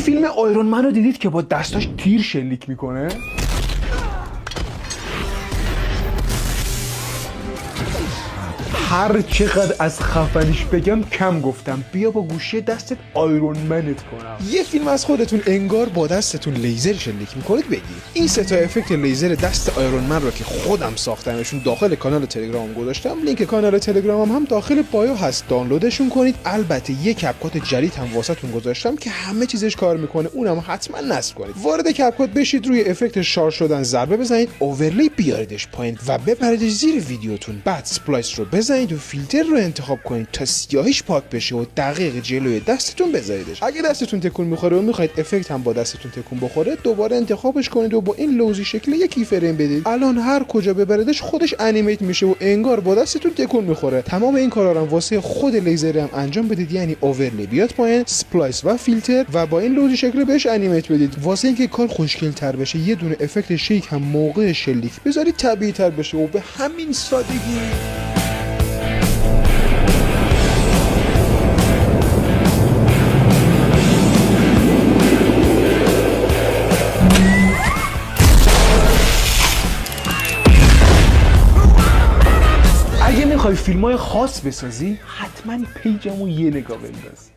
فیلم آیرون من رو دیدید که با دستاش تیر شلیک میکنه؟ هر چقدر از خفنیش بگم کم گفتم. بیا با گوشی دستت آیرون منت کنم. یه فیلم از خودتون انگار با دستتون لیزر شلیک میکنید بگید. این سه تا افکت لیزر دست آیرون من رو که خودم ساختمشون داخل کانال تلگرام گذاشتم. لینک کانال تلگرامم هم داخل بایو هست، دانلودشون کنید. البته یه کپکات جدید هم واسهتون گذاشتم که همه چیزش کار میکنه، اونم حتما نصب کنید. وارد کپکات بشید، روی افکت شارژ شدن ضربه بزنید، اوورلی بیاریدش پایین و ببریدش زیر ویدیوتون. بعد سپلایس رو بزنید و فیلتر رو انتخاب کنید تا سیاهیش پاک بشه و دقیق جلوی دستتون بذاریدش. اگه دستتون تکون میخوره و میخواید افکت هم با دستتون تکون بخوره، دوباره انتخابش کنید و با این لوزی شکل یکی فریم بدید. الان هر کجا ببریدش خودش انیمیت میشه و انگار با دستتون تکون میخوره. تمام این کارا رو واسه خود لیزر هم انجام بدید، یعنی اوورلی بیاد پایین، سپلایس و فیلتر و با این لوزی شکل بهش انیمیت بدید. واسه اینکه کار خوشگل تر بشه یه دونه افکت شیک هم موقع شلیک بذارید طبیعی تر بشه و به همین سادگی. اگه میخوای فیلمای خاص بسازی حتما پیجمو یه نگاه بنداز.